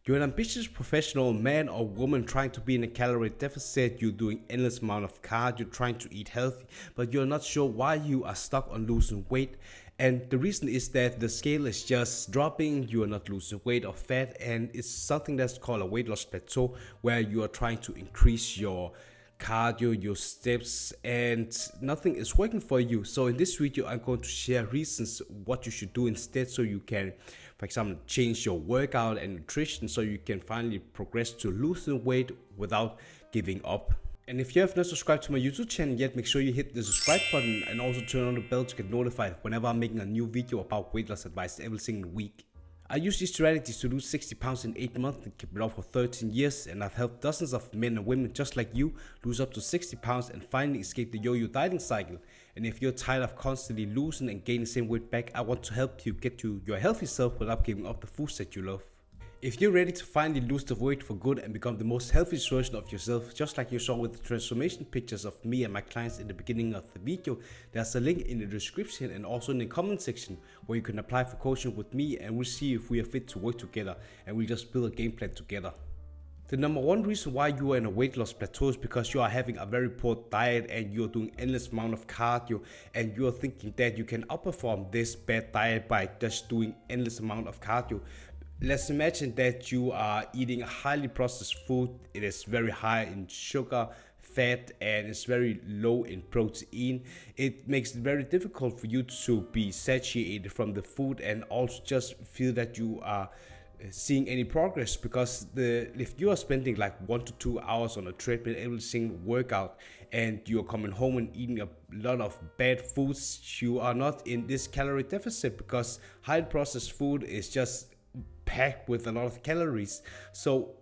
You're an ambitious professional man or woman trying to be in a calorie deficit, you're doing endless amount of cardio, you're trying to eat healthy, but you're not sure why you are stuck on losing weight. And the reason is that the scale is just dropping, you are not losing weight or fat, and it's something that's called a weight loss plateau, where you are trying to increase your cardio, your steps, and nothing is working for you. So in this video, I'm going to share reasons what you should do instead, so you can, for example, change your workout and nutrition so you can finally progress to losing weight without giving up. And if you have not subscribed to my YouTube channel yet, make sure you hit the subscribe button and also turn on the bell to get notified whenever I'm making a new video about weight loss advice every single week. I use these strategies to lose 60 pounds in 8 months and keep it up for 13 years, and I've helped dozens of men and women just like you lose up to 60 pounds and finally escape the yo-yo dieting cycle. And if you're tired of constantly losing and gaining the same weight back, I want to help you get to your healthy self without giving up the foods that you love. If you're ready to finally lose the weight for good and become the most healthiest version of yourself, just like you saw with the transformation pictures of me and my clients in the beginning of the video, there's a link in the description and also in the comment section where you can apply for coaching with me, and we'll see if we are fit to work together, and we'll just build a game plan together. The number one reason why you are in a weight loss plateau is because you are having a very poor diet and you're doing endless amount of cardio, and you're thinking that you can outperform this bad diet by just doing endless amount of cardio. Let's imagine that you are eating a highly processed food. It is very high in sugar, fat, and it's very low in protein. It makes it very difficult for you to be satiated from the food and also just feel that you are seeing any progress, because if you are spending like 1 to 2 hours on a treadmill every single workout and you're coming home and eating a lot of bad foods, you are not in this calorie deficit, because high processed food is just packed with a lot of calories. So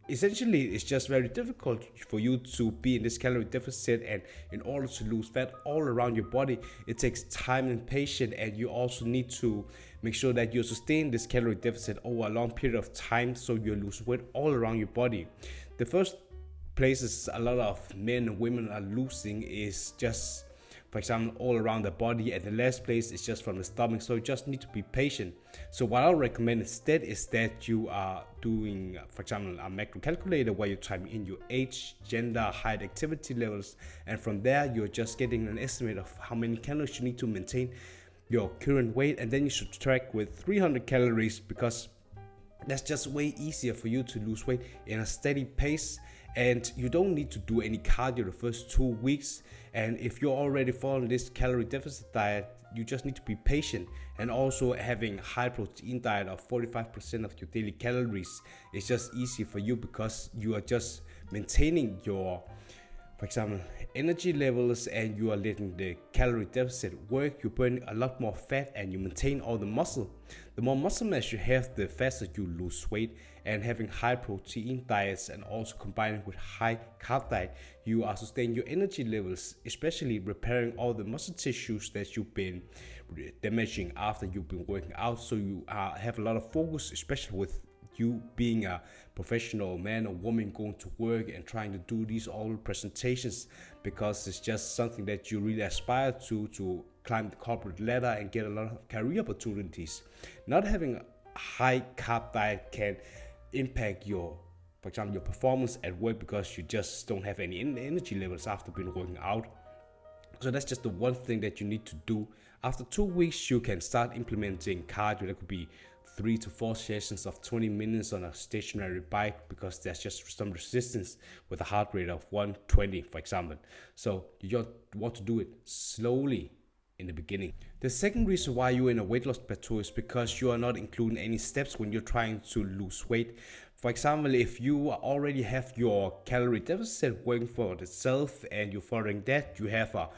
essentially it's just very difficult for you to be in this calorie deficit, and in order to lose fat all around your body, it takes time and patience, and you also need to make sure that you sustain this calorie deficit over a long period of time so you lose weight all around your body. The first places a lot of men and women are losing is just, for example, all around the body, and the last place is just from the stomach. So you just need to be patient. So what I'll recommend instead is that you are doing, for example, a macro calculator where you type in your age, gender, height, activity levels, and from there you're just getting an estimate of how many calories you need to maintain your current weight, and then you should track with 300 calories, because that's just way easier for you to lose weight in a steady pace, and you don't need to do any cardio the first 2 weeks. And if you're already following this calorie deficit diet, you just need to be patient, and also having high protein diet of 45% of your daily calories is just easy for you, because you are just maintaining your, for example, energy levels, and you are letting the calorie deficit work. You burn a lot more fat and you maintain all the muscle. The more muscle mass you have, the faster you lose weight. And having high protein diets and also combining with high carb diet, you are sustaining your energy levels, especially repairing all the muscle tissues that you've been damaging after you've been working out. So you have a lot of focus, especially with you being a professional man or woman going to work and trying to do these all presentations, because it's just something that you really aspire to climb the corporate ladder and get a lot of career opportunities. Not having a high carb diet can impact your, for example, your performance at work, because you just don't have any energy levels after been working out. So that's just the one thing that you need to do. After 2 weeks, you can start implementing cardio. That could be 3 to 4 sessions of 20 minutes on a stationary bike, because there's just some resistance with a heart rate of 120, for example. So you just want to do it slowly in the beginning. The second reason why you're in a weight loss plateau is because you are not including any steps when you're trying to lose weight. For example, if you already have your calorie deficit working for itself and you're following that, you have a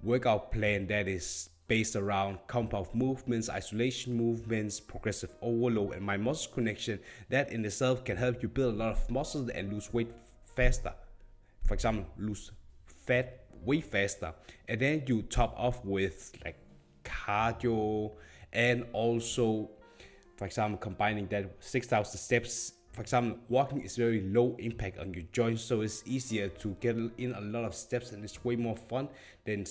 workout plan that is based around compound movements, isolation movements, progressive overload, and mind muscle connection, that in itself can help you build a lot of muscle and lose weight faster. For example, lose fat way faster. And then you top off with like cardio, and also, for example, combining that with 6,000 steps. For example, walking is very low impact on your joints, so it's easier to get in a lot of steps, and it's way more fun than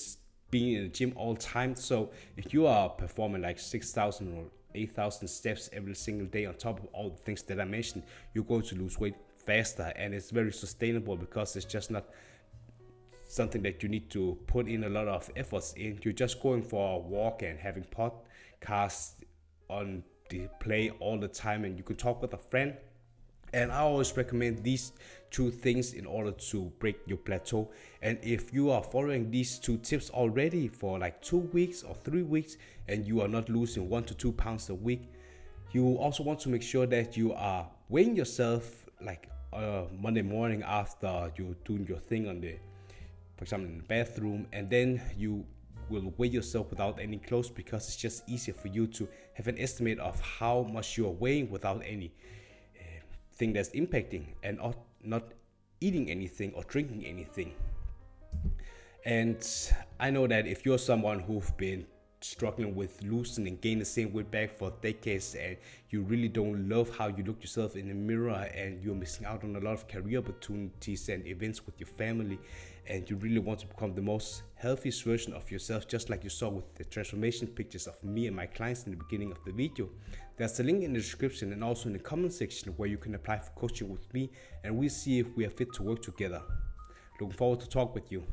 being in the gym all the time. So if you are performing like 6,000 or 8,000 steps every single day on top of all the things that I mentioned, you're going to lose weight faster, and it's very sustainable because it's just not something that you need to put in a lot of efforts in. You're just going for a walk and having podcasts on the play all the time, and you can talk with a friend. And I always recommend these two things in order to break your plateau. And if you are following these two tips already for like 2 weeks or 3 weeks and you are not losing 1 to 2 pounds a week, you also want to make sure that you are weighing yourself like Monday morning after you're doing your thing on the, for example, in the bathroom, and then you will weigh yourself without any clothes, because it's just easier for you to have an estimate of how much you are weighing without any thing that's impacting, and not eating anything or drinking anything. And I know that if you're someone who've been struggling with losing and gaining the same weight back for decades, and you really don't love how you look yourself in the mirror, and you're missing out on a lot of career opportunities and events with your family, and you really want to become the most healthiest version of yourself, just like you saw with the transformation pictures of me and my clients in the beginning of the video, there's a link in the description and also in the comment section where you can apply for coaching with me, and we'll see if we are fit to work together. Looking forward to talk with you.